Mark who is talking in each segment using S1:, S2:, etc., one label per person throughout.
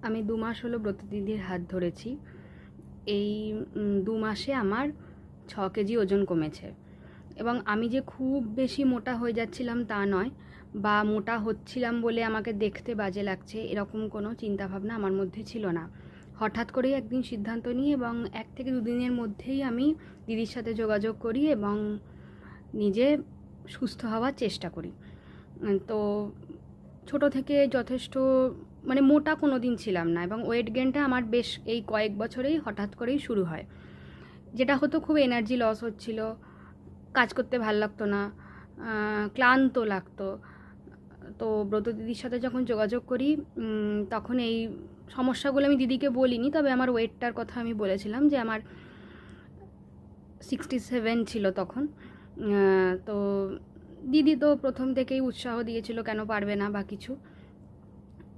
S1: আমি 2 মাস হলো ব্রত দিদির হাত ধরেছি। এই 2 মাসে আমার 6 কেজি ওজন কমেছে এবং আমি যে খুব বেশি মোটা হয়ে যাচ্ছিলাম তা নয়, বা মোটা হচ্ছিলাম বলে আমাকে দেখতে বাজে লাগছে এরকম কোনো চিন্তাভাবনা আমার মধ্যে ছিল না। হঠাৎ করেই একদিন সিদ্ধান্ত নিই এবং 1 থেকে 2 দিনের মধ্যেই আমি দিদির সাথে যোগাযোগ করি এবং নিজে সুস্থ হওয়ার চেষ্টা করি। তো ছোট থেকে যথেষ্ট মোটা কোনো দিন ছিলাম না এবং ওয়েট গেনটা আমার বেশ এই কয়েক বছরেই হঠাৎ করেই শুরু হয়। যেটা হতো, খুব এনার্জি লস হচ্ছিল, কাজ করতে ভাল লাগতো না, ক্লান্ত লাগতো। তো ব্রত দিদির সাথে যখন যোগাযোগ করি তখন এই সমস্যাগুলো আমি দিদিকে বলিনি, তবে আমার ওয়েটটার কথা আমি বলেছিলাম যে আমার 67 ছিল তখন। তো দিদি তো প্রথম থেকেই উৎসাহ দিয়েছিল কেন পারবে না বা কিছু।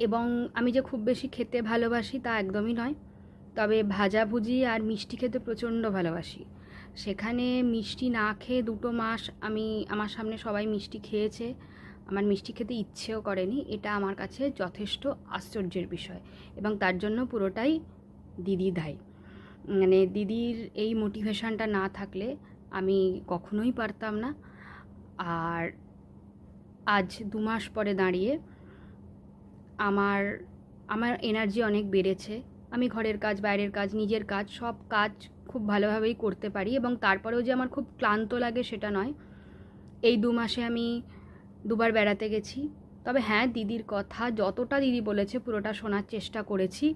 S1: এবং আমি যে খুব বেশি খেতে ভালোবাসি তা একদমই নয়, তবে ভাজাভুজি আর মিষ্টি খেতে প্রচণ্ড ভালোবাসি। সেখানে মিষ্টি না খেয়ে 2 মাস আমার সামনে সবাই মিষ্টি খেয়েছে, আমার মিষ্টি খেতে ইচ্ছেও করেনি। এটা আমার কাছে যথেষ্ট আশ্চর্যের বিষয় এবং তার জন্য পুরোটাই দিদি দায়ী। দিদির এই মোটিভেশনটা না থাকলে আমি কখনোই পারতাম না। আর আজ 2 মাস পরে দাঁড়িয়ে আমার আমার এনার্জি অনেক বেড়েছে। আমি ঘরের কাজ, বাইরের কাজ, নিজের কাজ, সব কাজ খুব ভালোভাবেই করতে পারি এবং তারপরেও যে আমার খুব ক্লান্ত লাগে সেটা নয়। এই 2 মাসে আমি 2 বার বেড়াতে গেছি। তবে হ্যাঁ, দিদির কথা যতটা দিদি বলেছে পুরোটা শোনার চেষ্টা করেছি।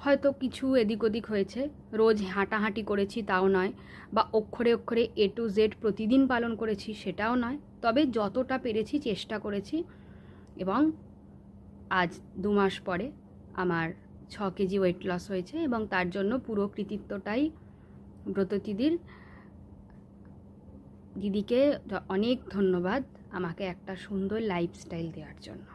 S1: হয়তো কিছু এদিক ওদিক হয়েছে, রোজ হাঁটাহাঁটি করেছি তাও নয়, বা অক্ষরে অক্ষরে A to Z প্রতিদিন পালন করেছি সেটাও নয়, তবে যতটা পেরেছি চেষ্টা করেছি এবং আজ 2 মাস পরে আমার 6 কেজি ওয়েট লস হয়েছে এবং তার জন্য পুরো কৃতিত্বটাই ব্রত দিদিকে অনেক ধন্যবাদ আমাকে একটা সুন্দর লাইফস্টাইল দেওয়ার জন্য।